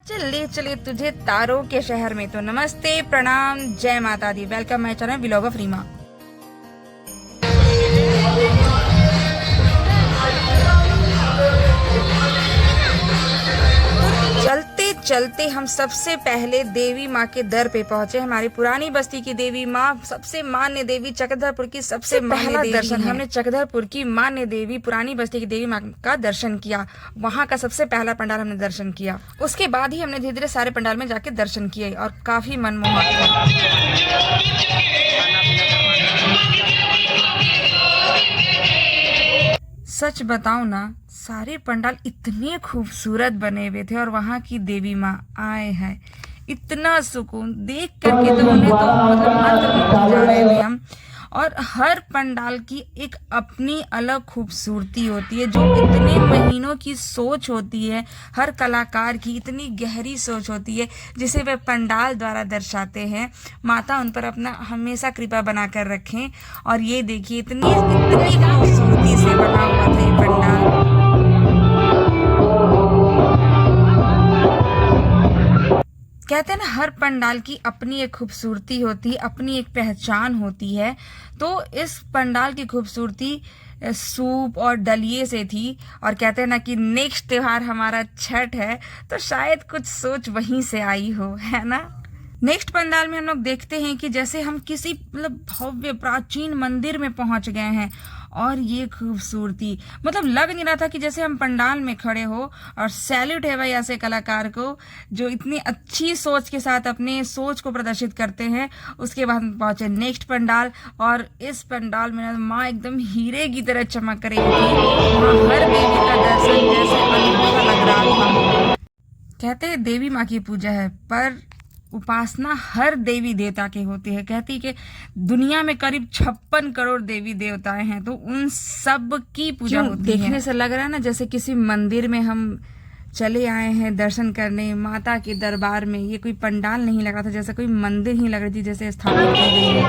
चलिए चलिए तुझे तारों के शहर में। तो नमस्ते, प्रणाम, जय माता दी। Welcome my channel vlog of Reema. चलते चलते हम सबसे पहले देवी माँ के दर पे पहुंचे। हमारी पुरानी बस्ती की देवी माँ, सबसे मान्य देवी, चक्रधरपुर की सबसे पहला दर्शन हमने चक्रधरपुर की मान्य देवी, पुरानी बस्ती की देवी माँ का दर्शन किया। वहाँ का सबसे पहला पंडाल हमने दर्शन किया। उसके बाद ही हमने धीरे धीरे सारे पंडाल में जाके दर्शन किए और काफी मनमोहक था। सच बताऊं ना, सारे पंडाल इतने खूबसूरत बने हुए थे और वहाँ की देवी माँ आए हैं, इतना सुकून देख करके तो उन्हें तो मतलब मंत्रमुग्ध जा रहे थे हम। और हर पंडाल की एक अपनी अलग खूबसूरती होती है, जो इतने महीनों की सोच होती है, हर कलाकार की इतनी गहरी सोच होती है जिसे वे पंडाल द्वारा दर्शाते हैं। माता उन पर अपना हमेशा कृपा बनाकर रखें। और ये देखिए इतनी इतनी खूबसूरती से बना हुआ था ये पंडाल। कहते हैं ना, हर पंडाल की अपनी एक खूबसूरती होती है, अपनी एक पहचान होती है। तो इस पंडाल की खूबसूरती सूप और दलिये से थी। और कहते हैं ना कि नेक्स्ट त्योहार हमारा छठ है, तो शायद कुछ सोच वहीं से आई हो, है ना। नेक्स्ट पंडाल में हम लोग देखते हैं कि जैसे हम किसी मतलब भव्य प्राचीन मंदिर में पहुंच गए हैं। और ये खूबसूरती मतलब लग नहीं रहा था कि जैसे हम पंडाल में खड़े हो। और सैल्यूट है भाई ऐसे कलाकार को जो इतनी अच्छी सोच के साथ अपने सोच को प्रदर्शित करते हैं। उसके बाद हम पहुंचे नेक्स्ट पंडाल, और इस पंडाल में माँ एकदम हीरे की तरह चमक रही थी। वहाँ हर देवी का दर्शन जैसे अनोखा लग रहा था। कहते हैं देवी माँ की पूजा है, पर उपासना हर देवी देवता के होती है। कहती कि दुनिया में करीब 56 करोड़ देवी देवताएं हैं, तो उन सब की पूजा होती है। देखने से लग रहा है ना जैसे किसी मंदिर में हम चले आए हैं दर्शन करने, माता के दरबार में। ये कोई पंडाल नहीं लग रहा था, जैसे कोई मंदिर ही लग रही थी जैसे स्थापित की गई है।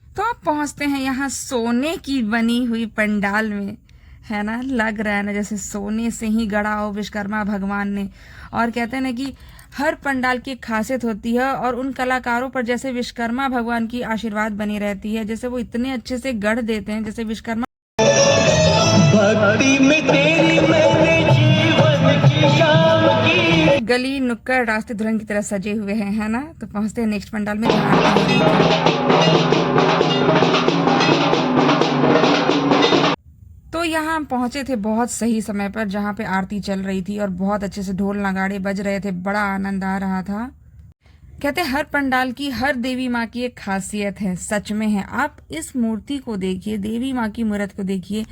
तो अब पहुंचते हैं यहाँ सोने की बनी हुई पंडाल में, है ना। लग रहा है ना जैसे सोने से ही गढ़ा हो विश्वकर्मा भगवान ने। और कहते हैं ना कि हर पंडाल की खासियत होती है, और उन कलाकारों पर जैसे विश्वकर्मा भगवान की आशीर्वाद बनी रहती है, जैसे वो इतने अच्छे से गढ़ देते हैं जैसे विश्वकर्मा। भक्ति में तेरी मैंने जीवन की शाम की। गली नुक्कड़ रास्ते दुल्हन की तरह सजे हुए हैं, है ना। तो पहुंचते हैं नेक्स्ट पंडाल में। तो यहाँ हम पहुंचे थे बहुत सही समय पर, जहाँ पे आरती चल रही थी और बहुत अच्छे से ढोल नगाड़े बज रहे थे, बड़ा आनंद आ रहा था। कहते हैं हर पंडाल की हर देवी माँ की एक खासियत है, सच में है। आप इस मूर्ति को देखिए, देवी माँ की मूर्त को देखिए।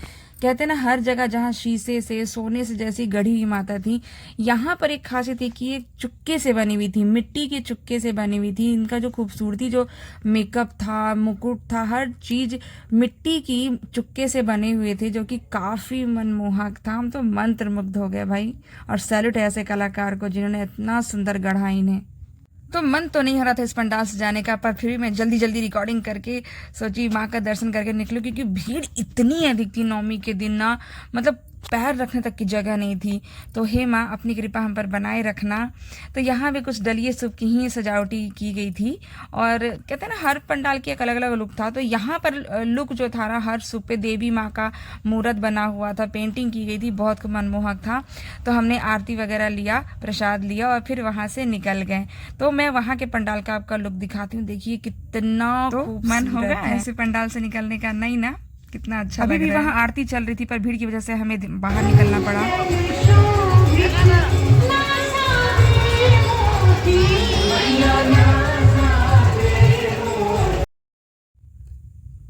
कहते हैं ना हर जगह जहाँ शीशे से सोने से जैसी गढ़ी हुई माता थी, यहाँ पर एक खासियत है कि एक चुक्के से बनी हुई थी, मिट्टी के चुक्के से बनी हुई थी। इनका जो खूबसूरती, जो मेकअप था, मुकुट था, हर चीज मिट्टी की चुक्के से बने हुए थे, जो कि काफी मनमोहक था। हम तो मंत्रमुग्ध हो गए भाई। और सैल्यूट है ऐसे कलाकार को जिन्होंने इतना सुंदर गढ़ा इन्हें। तो मन तो नहीं हो रहा था इस पंडाल से जाने का, पर फिर भी मैं जल्दी जल्दी रिकॉर्डिंग करके सोची माँ का दर्शन करके निकलूं, क्योंकि भीड़ इतनी अधिक थी नवमी के दिन ना, मतलब पैर रखने तक की जगह नहीं थी। तो हे माँ अपनी कृपा हम पर बनाए रखना। तो यहाँ भी कुछ दलिये सूप की ही सजावटी की गई थी। और कहते हैं ना हर पंडाल की एक अलग अलग लुक था। तो यहाँ पर लुक जो था ना, हर सूप पे देवी माँ का मूर्त बना हुआ था, पेंटिंग की गई थी, बहुत मनमोहक था। तो हमने आरती वगैरह लिया, प्रसाद लिया और फिर वहाँ से निकल गए। तो मैं वहाँ के पंडाल का आपका लुक दिखाती हूँ, देखिए कितना मन होगा ऐसे पंडाल से निकलने का, नहीं ना, कितना अच्छा लग रहा है। अभी भी वहाँ आरती चल रही थी, पर भीड़ की वजह से हमें बाहर निकलना पड़ा।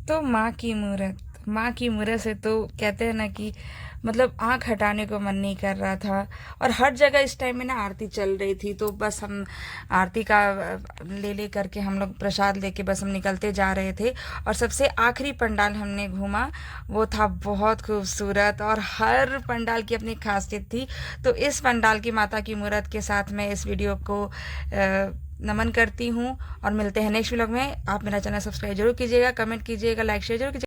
तो माँ की मूर्त से तो कहते हैं ना कि मतलब आंख हटाने को मन नहीं कर रहा था। और हर जगह इस टाइम में ना आरती चल रही थी, तो बस हम आरती का ले करके हम लोग प्रसाद लेके बस हम निकलते जा रहे थे। और सबसे आखिरी पंडाल हमने घूमा, वो था बहुत खूबसूरत, और हर पंडाल की अपनी खासियत थी। तो इस पंडाल की माता की मूर्त के साथ मैं इस वीडियो को नमन करती हूँ, और मिलते हैं नेक्स्ट व्लॉग में। आप मेरा चैनल सब्सक्राइब जरूर कीजिएगा, कमेंट कीजिएगा, लाइक शेयर जरूर कीजिएगा।